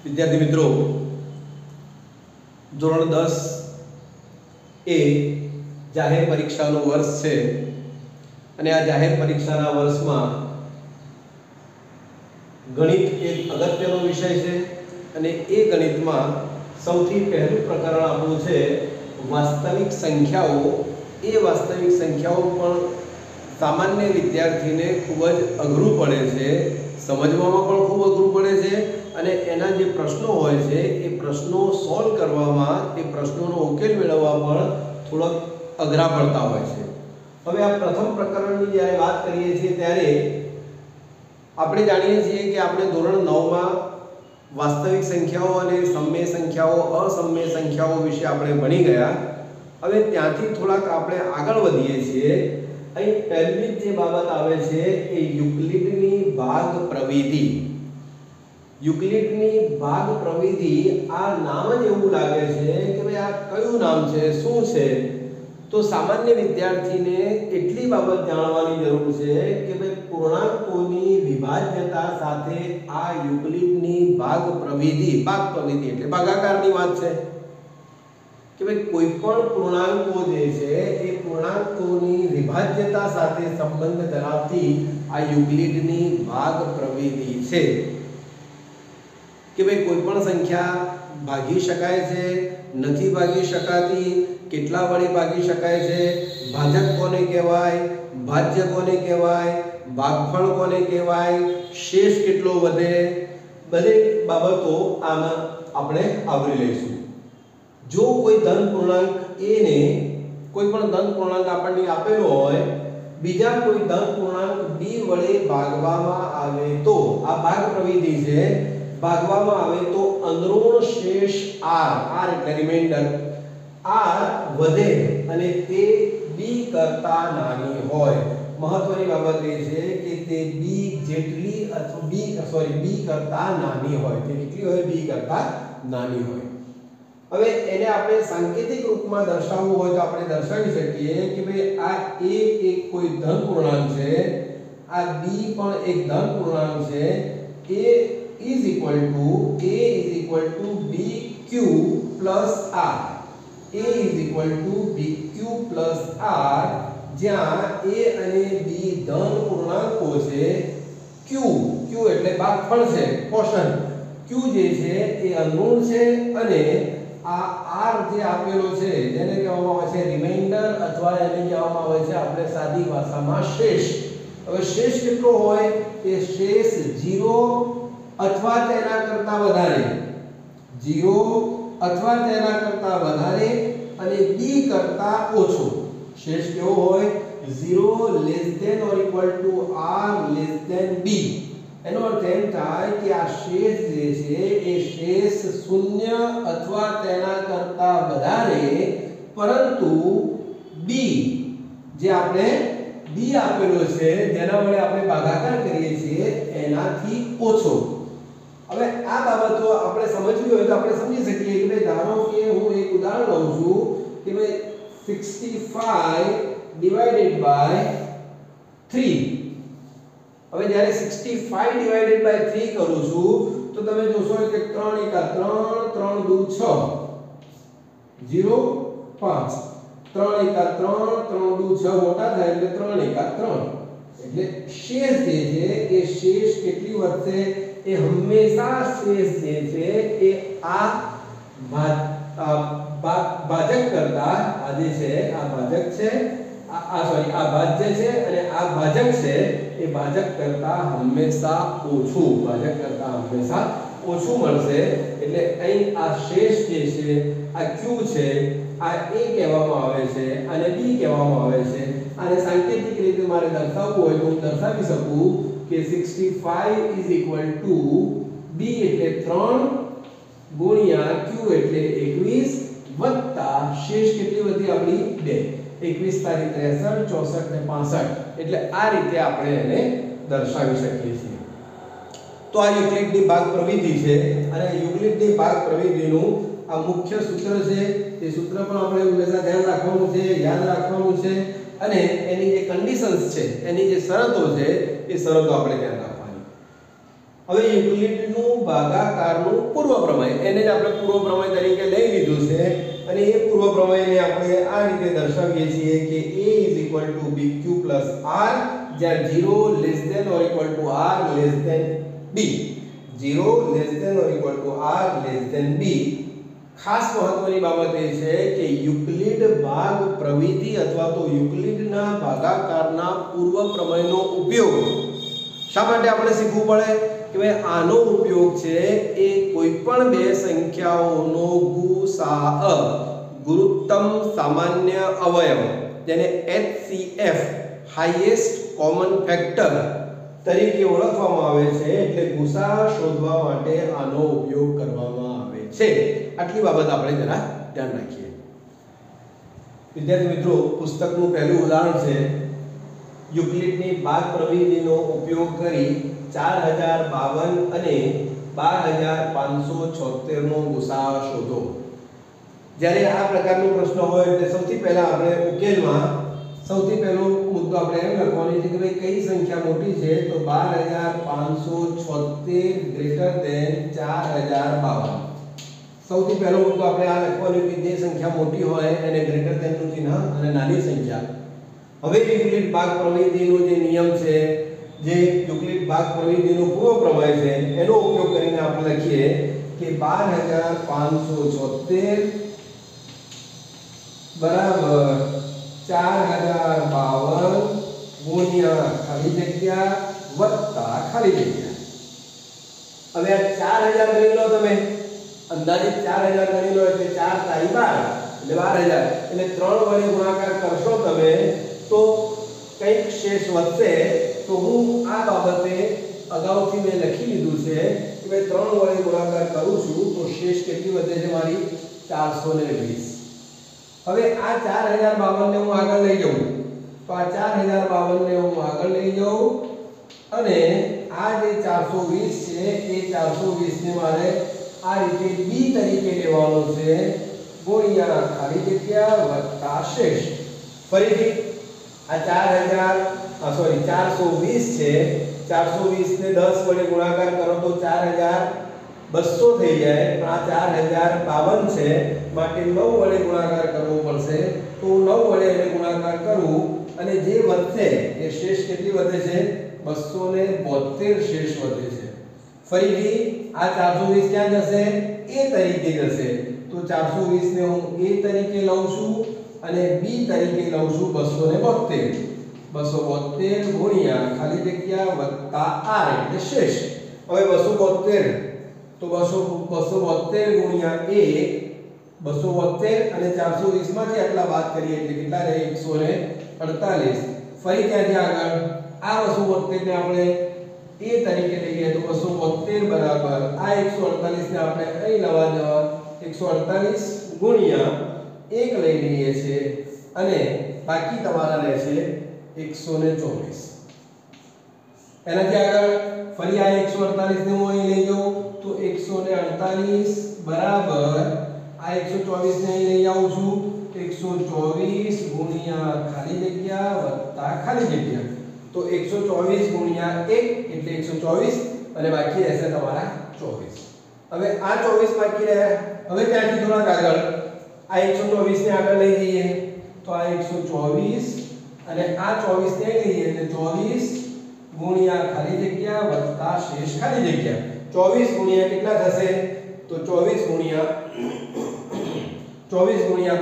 વિદ્યાર્થી મિત્રો, ધોરણ 10 એ જાહેર પરીક્ષાનો વર્ષ છે અને આ જાહેર પરીક્ષાના વર્ષમાં ગણિત એક અગત્યનો વિષય છે અને એ ગણિતમાં સૌથી પહેલું પ્રકરણ આપણું છે વાસ્તવિક સંખ્યાઓ. એ વાસ્તવિક સંખ્યાઓ પણ સામાન્ય વિદ્યાર્થીને ખૂબ જ અઘરું પડે છે, સમજવામાં પણ ખૂબ અઘરું પડે છે અને એના જે પ્રશ્નો હોય છે એ પ્રશ્નો સોલ્વ કરવામાં, એ પ્રશ્નોનો ઉકેલ મેળવવા પણ થોડાક અઘરા પડતા હોય છે. હવે આ પ્રથમ પ્રકરણની જ્યારે વાત કરીએ છીએ ત્યારે આપણે જાણીએ છીએ કે આપણે ધોરણ 9માં વાસ્તવિક સંખ્યાઓ અને સમય સંખ્યાઓ, અસમય સંખ્યાઓ વિશે આપણે ભણી ગયા. હવે ત્યાંથી થોડાક આપણે આગળ વધીએ છીએ. અહીં પહેલી જે બાબત આવે છે એ યુક્લિડની ભાગ પ્રવિધિ. યુક્લિડની ભાગ પ્રવિધિ, આ નામ જ એવું લાગે છે કે ભાઈ આ કયું નામ છે, શું છે? તો સામાન્ય વિદ્યાર્થીને એટલી બાબત જાણવાની જરૂર છે કે ભાઈ પૂર્ણાંકોની વિભાજ્યતા સાથે આ યુક્લિડની ભાગ પ્રવિધિ એટલે ભાગાકારની વાત છે કે ભાઈ કોઈ પણ પૂર્ણાંકો જે છે એ પૂર્ણાંકોની વિભાજ્યતા સાથે સંબંધ ધરાવતી આ યુક્લિડની ભાગ પ્રવિધિ છે કે ભાઈ કોઈ પણ સંખ્યા ભાગી શકાય છે, નથી ભાગી શકાતી, કેટલા વડે ભાગી શકાય છે, ભાજક કોને કહેવાય, ભાજ્ય કોને કહેવાય, ભાગફળ કોને કહેવાય, શેષ કેટલો વધે, બધી બાબતો આમાં આપણે આવરી લઈશું. જો કોઈ ધન પૂર્ણાંક a ને કોઈ પણ ધન પૂર્ણાંક આપણને આપેલો હોય, બીજા કોઈ ધન પૂર્ણાંક b વડે ભાગવામાં આવે તો આ ભાગ પ્રવિધિ છે, ભાગવામાં આવે તો અંદરૂણ શેષ r એટલે રિમાઇન્ડર r વધે અને તે b કરતા નાની હોય. મહત્વની બાબત એ છે કે તે b જેટલી અથવા b કરતા નાની હોય. તે કેટલી હોય? b કરતા નાની હોય. હવે એને આપણે સાંકેતિક રૂપમાં દર્શાવવું હોય તો આપણે દર્શાવી શકીએ કે ભાઈ આ a એક કોઈ ધન પૂર્ણાંક છે, આ b પણ એક ધન પૂર્ણાંક છે. a is equal to bq plus r. a is equal to bq plus r, જ્યાં a અને b ધન પૂર્ણાંકો છે. q એટલે ભાગફળ છે, પોર્શન. q જે છે એ અનૂર્ણ છે અને આ r જે આપેલો છે જેને કહેવામાં આવે છે રિમાઇન્ડર અથવા એને કહેવામાં આવે છે આપણે સાદી ભાષામાં શેષ. હવે શેષ કેટલો હોય? એ શેષ 0 અથવા તેના કરતા વધારે, 0 અથવા તેના કરતા વધારે અને b કરતા ઓછો. શેષ કેવો હોય? 0 less than or equal to r less than b. એનો અર્થ એમ થાય કે આ શેષ જે છે એ શેષ 0 અથવા તેના કરતા વધારે, પરંતુ b જે આપણે b આપેલો છે જેના વડે આપણે ભાગાકાર કરીએ છીએ એનાથી ઓછો. હવે આ બાબતો આપણે સમજવી હોય તો આપણે સમજી શકીએ કે ભાઈ ધારો કે હું એક ઉદાહરણ લઉં છું કે ભાઈ 65 divided by 3. હવે જ્યારે 65 divided by 3 કરું છું તો તમે જોશો કે 3 * 3 3 * 2 6 0 5 3 * 3 3 * 6 મોટા થાય એટલે 3 * 3. એટલે શેષ જે છે એ શેષ કેટલી વધશે? એ હંમેશા શેષ જે છે એ આ ભાજક કરતા, આ જે છે આ ભાજક છે, આ ભાજ્ય છે અને આ ભાજક છે એ ભાજક કરતા હંમેશા ઓછું, ભાજક કરતા હંમેશા ઓછું મળશે. એટલે અહીં આ શેષ જે છે આ q છે, આ a કહેવામાં આવે છે અને b કહેવામાં આવે છે. આને સાંકેતિક રીતે મારે દર્શાવવું હોય તો હું દર્શાવી શકું કે 65 is equal to b એટલે 3 ગુણ્યા q એટલે 21 વત્તા શેષ કેટલી વધી આપણી 2. 21 તારી 63 64 ને 65. એટલે આ રીતે આપણે એને દર્શાવી શકીએ છીએ. તો આ યુક્લિડની ભાગ પ્રવિધિ છે અને યુક્લિડની ભાગ પ્રવિધિનું આ મુખ્ય સૂત્ર છે. એ સૂત્ર પણ આપણે હંમેશા ધ્યાન રાખવાનું છે, યાદ રાખવાનું છે અને એની જે કન્ડિશન્સ છે, એની જે શરતો છે એ શરતો આપણે ધ્યાન રાખવાની. હવે યુક્લિડનું ભાગાકારનું પૂર્વ પ્રમેય, એને જ આપણે પૂર્વ પ્રમેય તરીકે લઈ લીધું છે અને એ પૂર્વ પ્રમેયને આપણે આ રીતે દર્શાવીએ છીએ કે a bq r, જ્યાં 0 less than or equal to r less than b, 0 less than or equal to r less than b. ખાસ મહત્વની બાબત એ છે કે યુક્લિડ ભાગ પ્રવિધિ અથવા તો યુક્લિડના ભાગાકારના પૂર્વ પ્રમેયનો ઉપયોગ શા માટે આપણે શીખવું પડે કે ભાઈ આનો ઉપયોગ છે એ કોઈ પણ બે સંખ્યાઓનો ગુસાઅ, ગુરુત્તમ સામાન્ય અવયવ, જેને HCF હાઈએસ્ટ કોમન ફેક્ટર તરીકે ઓળખવામાં આવે છે, એટલે ગુસાઅ શોધવા માટે આનો ઉપયોગ કરવામાં આવે છે. આટલી બાબત આપણે જરા ધ્યાન રાખીએ. વિદ્યાર્થી મિત્રો, પુસ્તકનું પહેલું ઉદાહરણ છે યુક્લિડની ભાગ પ્રવિધિનો ઉપયોગ કરી 4052 અને 12576 નો ગુસાઅ શોધો. જ્યારે આ પ્રકારનો પ્રશ્ન હોય એટલે સૌથી પહેલા આપણે ઉકેલમાં સૌથી પહેલો મુદ્દો આપણે એમ લખવાનો છે કે ભાઈ કઈ સંખ્યા મોટી છે, તો 12576 ગ્રેટર ધેન 4052. સૌથી પહેલો મુદ્દો આપણે આ લખવાનો કે જે સંખ્યા મોટી હોય એને ગ્રેટર ધેન નું ચિહ્ન અને નાની સંખ્યા. હવે યુક્લિડ ભાગ પ્રવિધિનો જે નિયમ છે, જે યુક્લિડ ભાગ પ્રવિધિનો પૂર્વ પ્રમેય છે, એનો ઉપયોગ કરીને આપણે લખીએ કે 12576 બરાબર 4052 ગુણ્યા ખાલી જગ્યા વત્તા ખાલી જગ્યા. હવે આ 4000 ગણી લો, તમે અંદાજિત 4000 ગણી લો એટલે 4 તારી 12 એટલે 12000 એટલે 3 વડે ગુણાકાર કરશો તમે તો કંઈક શેષ વધશે. તો હું આ બાબતે અગાઉથી મેં લખી લીધું છે કે મેં 3 વડે ગુણાકાર કરું છું તો શેષ કેટલી વધે છે મારી 420. હવે આ 4052 ને હું આગળ લઈ જાઉં તો આ 4052 ને હું આગળ લઈ જાઉં અને આ જે 420 છે એ 420 ને મારે આ રીતે b તરીકે લેવાનો છે ગુણ્યા ખાલી જગ્યા વત્તા શેષ. ફરીથી આ 420 છે, 420 ને 10 વડે ગુણાકાર કરો તો 4200 થઈ જાય, પણ આ 4052 છે માટે 9 વડે ગુણાકાર કરવો પડશે. તો 9 વડે એને ગુણાકાર કરું અને જે વધશે એ શેષ કેટલી વધે છે, 272 શેષ વધે છે. ફરીથી આ 420 ક્યાં જશે, a તરીકે જશે, તો 420 ને હું a તરીકે લઉં છું અને b તરીકે લઉં છું 272. 272 ગુણ્યા ખાલી જગ્યા વત્તા r એટલે શેષ. હવે 272 તો 272 ગુણ્યા a, 272 અને 420 માંથી આટલા બાદ કરીએ એટલે કેટલા રહે 148. ફરી ત્યાંથી આગળ આ 272 ને આપણે a તરીકે લઈએ તો 272 બરાબર આ 148 ને આપણે અહીં લવા જવા 148 ગુણ્યા 1 લઈ લઈએ છીએ અને બાકી તમારા રહેશે 124. એનાથી આગળ ફરી આ 148 ને હું અહીં લઈ જાઉં તો 148 બરાબર આ 124 ને અહીં લઈ આવું છું 124 ગુણ્યા ખાલી જગ્યા વત્તા ખાલી જગ્યા. તો 124 ગુણ્યા 1 એટલે 124 અને બાકી રહેશે તમારા 24. હવે આ 24 બાકી રહ્યા. હવે ત્યાંથી થોડાક આગળ આ 124 ને આગળ લઈ જઈએ તો આ 124 અને આ 24 ને લઈએ એટલે 24 ગુણ્યા ખાલી જગ્યા વત્તા શેષ ખાલી જગ્યા. 24 ગુણ્યા કેટલા થશે, તો 24 ગુણ્યા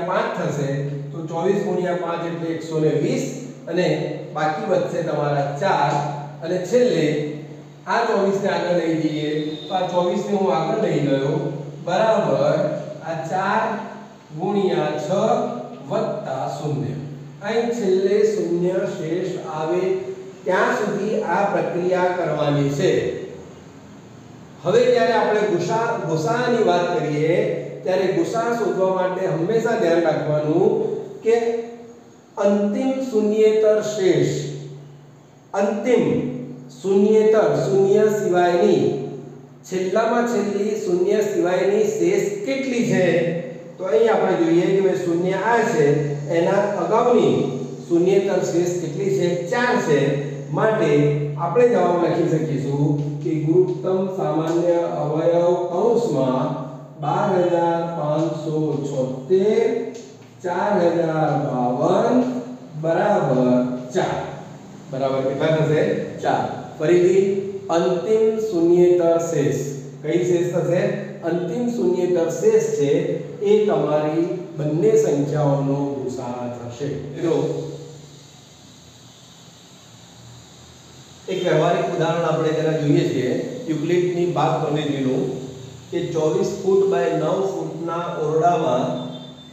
5 થશે, તો 24 ગુણ્યા 5 એટલે 120 અને બાકી વધશે તમારા 4 અને છેલ્લે આ 24 ને આગળ લઈ જઈએ તો આ 24 ને હું આગળ લઈ ગયો બરાબર આ 4 ગુણ્યા 6 વત્તા 0. અહીં છેલ્લે 0 શેષ આવે ત્યાં સુધી આ પ્રક્રિયા કરવાની છે. હવે જ્યારે આપણે ગુસાઅની વાત કરીએ ત્યારે ગુસાઅ શોધવા માટે હંમેશા ધ્યાન રાખવાનું કે અંતિમ શૂન્યેતર શેષ, અંતિમ શૂન્યેતર શૂન્ય સિવાયની છેલ્લામાં છેલ્લી શૂન્ય સિવાયની શેષ કેટલી છે, તો અહીં આપણે જોઈએ કે ભાઈ શૂન્ય આ છે એના અગાઉની શૂન્યેતર શેષ કેટલી છે, 4 છે. માટે આપણે જવાબ લખી શકીશું કે ગુરુત્તમ ઉત્તમ સામાન્ય અવયવ કૌંસમાં 12576 4052 બરાબર 4 બરાબર કેટલા થશે 4 ફરીથી અંતિમ શૂન્યેતર શેષ કઈ શેષ થશે અંતિમ શૂન્યેતર શેષ છે એ તમારી બંને સંખ્યાઓનો ગુસાઅ થશે જો એક વ્યવહારિક ઉદાહરણ આપણે જરા જોઈએ છીએ યુક્લિડની ભાગ પ્રમેયનું કે 24 ફૂટ બાય 9 ફૂટના ઓરડામાં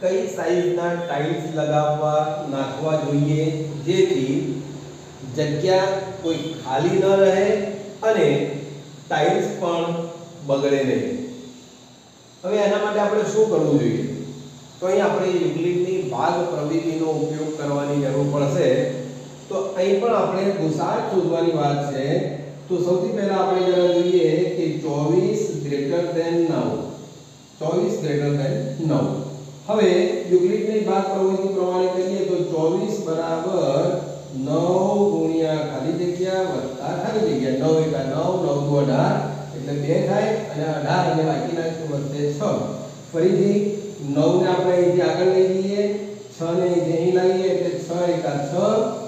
કઈ સાઈઝના ટાઇલ્સ નાખવા જોઈએ જેથી જગ્યા કોઈ ખાલી ન રહે અને ટાઇલ્સ પણ બગડે નહીં હવે એના માટે આપણે શું કરવું જોઈએ તો અહીં આપણે યુક્લિડની ભાગ પ્રમેયનો ઉપયોગ કરવાની જરૂર પડશે તો અહીં પણ આપણે ગુસાઅ શોધવાની વાત છે તો સૌથી પહેલા આપણે જરા જોઈએ કે 24 ગ્રેટર ધેન 9 હવે યુક્લિડની ભાગ પ્રમેય પ્રમાણે કરીએ તો 24 બરાબર 9 ગુણ્યા ખાલી જગ્યા વત્તા ખાલી જગ્યા 9 એકા 9 9 દુ 18 એટલે 2 થાય અને 18 અને બાકીના વધે 6 ફરીથી 9 ને આપણે અહીંથી આગળ લઈ જઈએ 6 ને અહીં લાવીએ એટલે 6 એકા 6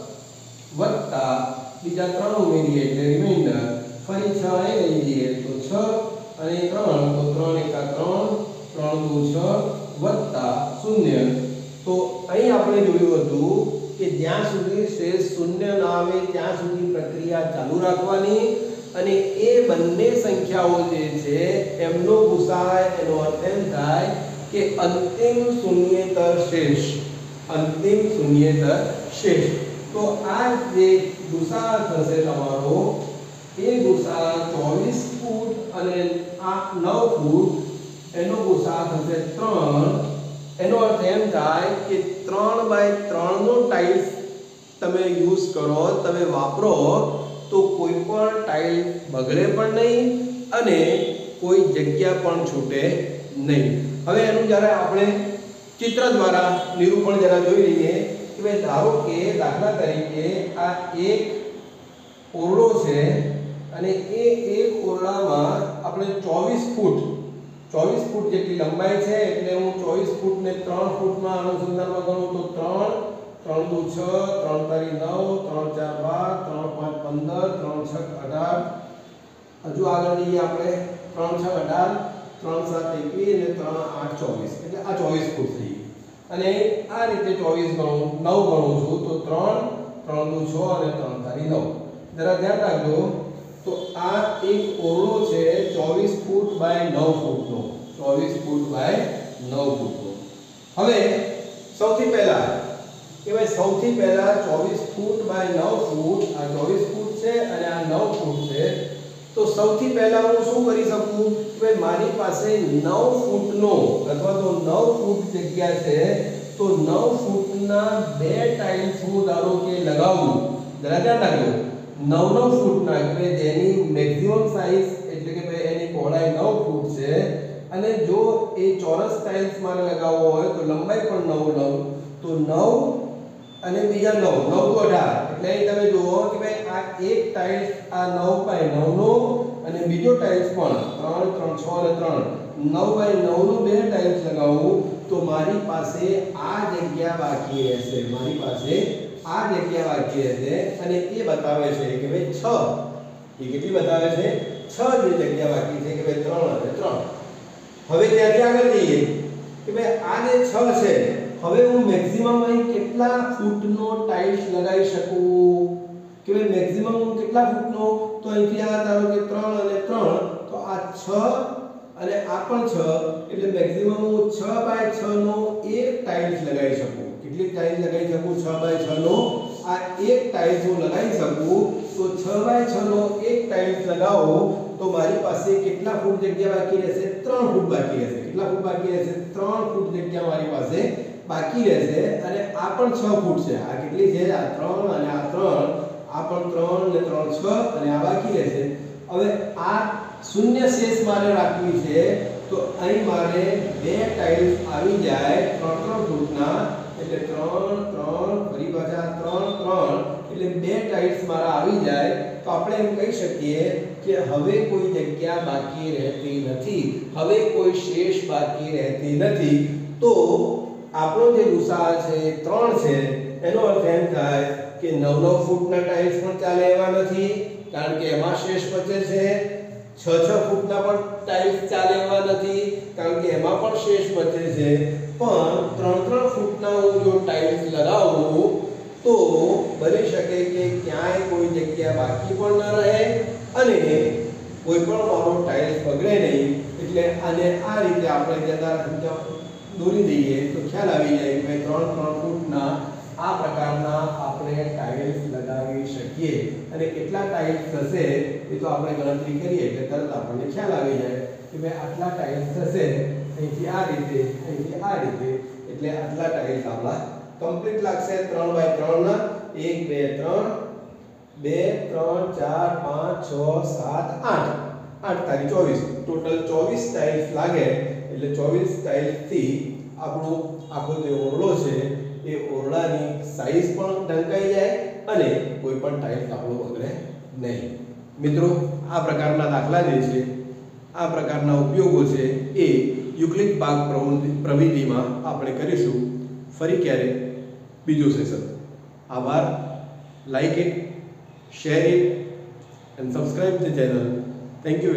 વત્તા બીજા 3 ઉમેરીએ એટલે રિમાઇન્ડર ફરી 6 અહીં લઈ જઈએ તો 6 અને 3 તો 3 એકા 3 3 દુ 6 વત્તા 0 તો અહીં આપણે જોયું હતું કે જ્યાં સુધી શેષ શૂન્ય ના આવે ત્યાં સુધી પ્રક્રિયા ચાલુ રાખવાની અને એ બંને સંખ્યાઓ જે છે એમનો ગુસાઅ એનો અર્થ એમ થાય કે અંતિમ શૂન્યેતર શેષ તો આ જે ગુસાઅ થશે તમારો એ ગુસાઅ 24 ફૂટ અને આ 9 ફૂટ એનો ગુસાઅ થશે 3 એનો અર્થ એમ થાય કે 3/3 નો ટાઇલ્સ તમે યુઝ કરો તમે વાપરો તો કોઈ પણ ટાઇલ બગડે પણ નહીં અને કોઈ જગ્યા પણ છૂટે નહીં હવે એનું જ્યારે આપણે ચિત્ર દ્વારા નિરૂપણ જરા જોઈ લઈએ કે ભાઈ ધારો કે દાખલા તરીકે આ એક ઓરડો છે અને એ એક ઓરડામાં આપણે 24 ફૂટ જેટલી લંબાઈ છે એટલે હું 24 ફૂટને 3 ફૂટમાં અનુસંધાનમાં ગણું તો 3 3 દુ 6 3 તારી 9 3 4 12 3 5 15 3 6 18 હજુ આગળ જઈએ આપણે 3 6 18 3 7 21 અને 3 8 24 એટલે આ 24 ફૂટ થઈ અને આ રીતે 24 ગણું 9 ગણું છું તો 3 3 દુ 6 અને 3 તારી 9 જરા ધ્યાન રાખજો તો આ એક ઓરડો છે 24 ફૂટ બાય 9 ફૂટનો 24 ફૂટ બાય 9 ફૂટનો હવે સૌથી પહેલા 24 ફૂટ બાય 9 ફૂટ આ 24 ફૂટ છે અને આ 9 ફૂટ છે તો સૌથી પહેલા હું શું કરી શકું કે મારી પાસે 9 ફૂટનો અથવા તો 9 ફૂટ જગ્યા છે તો 9 ફૂટના બે ટાઇલ્સ હું ધારો કે લગાવું જરા ધ્યાન રાખજો 9 ફૂટના એટલે જેની મેક્સિમમ સાઈઝ એટલે કે ભાઈ એની પહોળાઈ 9 ફૂટ છે અને જો એ ચોરસ ટાઇલ્સ મારે લગાવવો હોય તો લંબાઈ પણ 9 લઉં તો 9 અને બીજા 9 9 દુ 18 એટલે અહીં તમે જુઓ કે ભાઈ આ એક ટાઇલ્સ આ 9/9 નો અને બીજો ટાઇલ્સ પણ 3 3 6 અને 3 9/9 નો બે ટાઇલ્સ લગાવું તો મારી પાસે આ જગ્યા બાકી રહેશે અને એ બતાવે છે કે ભાઈ 6 એ કેટલી બતાવે છે 6 જે જગ્યા બાકી છે કે ભાઈ 3 અને 3 હવે ત્યાંથી આગળ જઈએ કે ભાઈ આ જે 6 છે હવે હું મેક્સિમમ અહીં કેટલા ફૂટનો ટાઇલ્સ લગાવી શકું કે ભાઈ મેક્સિમમ હું કેટલા ફૂટનો તો અહીંથી આ ધારો કે 3 અને 3 તો આ 6 અને આ પણ 6 એટલે મેક્સિમમ હું 6/6 નો એક ટાઇલ્સ લગાવી શકું કેટલી ટાઇલ્સ લગાવી શકું 6/6 નો આ એક ટાઇલ્સ હું લગાવી શકું તો 6/6 નો એક ટાઇલ્સ લગાવો તો મારી પાસે કેટલા ફૂટ જગ્યા બાકી રહેશે 3 ફૂટ બાકી રહેશે કેટલા ફૂટ બાકી રહેશે 3 ફૂટ જગ્યા મારી પાસે બાકી રહેશે અને આ પણ 6 ફૂટ છે આ કેટલી છે આ 3 અને આ 3 આ પણ 3 અને 3 6 અને આ બાકી રહેશે હવે આ શૂન્ય શેષ મારે રાખવી છે તો અહીં મારે બે ટાઇલ્સ આવી જાય 3 3 ફૂટના એટલે 3 3 ફરી પાછા 3 3 એટલે બે ટાઇલ્સ મારા આવી જાય તો આપણે એમ કહી શકીએ કે હવે કોઈ જગ્યા બાકી રહેતી નથી, હવે કોઈ શેષ બાકી રહેતી નથી. તો આપણો જે ગુસાઅ છે 3 છે, એનો અર્થ એમ થાય કે 9 ફૂટના ટાઇલ્સ પણ ચાલે એવા નથી, કારણ કે એમાં શેષ બચે છે. 6 ફૂટના પણ ટાઇલ્સ ચાલે એવા નથી, કારણ કે એમાં પણ શેષ બચે છે. પણ 3 ફૂટના હું જો ટાઇલ્સ લગાવું તો બની શકે કે ક્યાંય કોઈ જગ્યા બાકી પણ ન રહે અને કોઈ પણ મારો ટાઇલ્સ બગડે નહીં. એટલે આને આ રીતે આપણે જતા દોરી દઈએ તો ખ્યાલ આવી જાય કે 3 ફૂટના આ પ્રકારના આપણે ટાઇલ્સ લગાવી શકીએ. અને કેટલા ટાઇલ્સ થશે એ તો આપણે ગણતરી કરીએ એટલે તરત આપણને ખ્યાલ આવી જાય કે ભાઈ આટલા ટાઇલ્સ થશે, અહીંથી આ રીતે, અહીંથી આ રીતે, એટલે આટલા ટાઇલ્સ આપણા કમ્પ્લીટ લાગશે. 3x3 ના 1 2 3 2 3 4 5 6 7 8 8 તારી 24, ટોટલ 24 ટાઇલ્સ લાગે. એટલે 24 ટાઇલ્સ થી આપણો આખો જે ઓરડો છે એ ઓરડાની સાઈઝ પણ ઢંકાઈ જાય અને કોઈ પણ ટાઇલ્સ આપણો બગડે નહીં. મિત્રો, આ પ્રકારના દાખલા જે છે, આ પ્રકારના ઉપયોગો છે એ યુક્લિડ ભાગ પ્રવિધિમાં આપણે કરીશું ફરી ક્યારે બીજું સેશન. આભાર. Like it, share it and subscribe the channel. Thank you.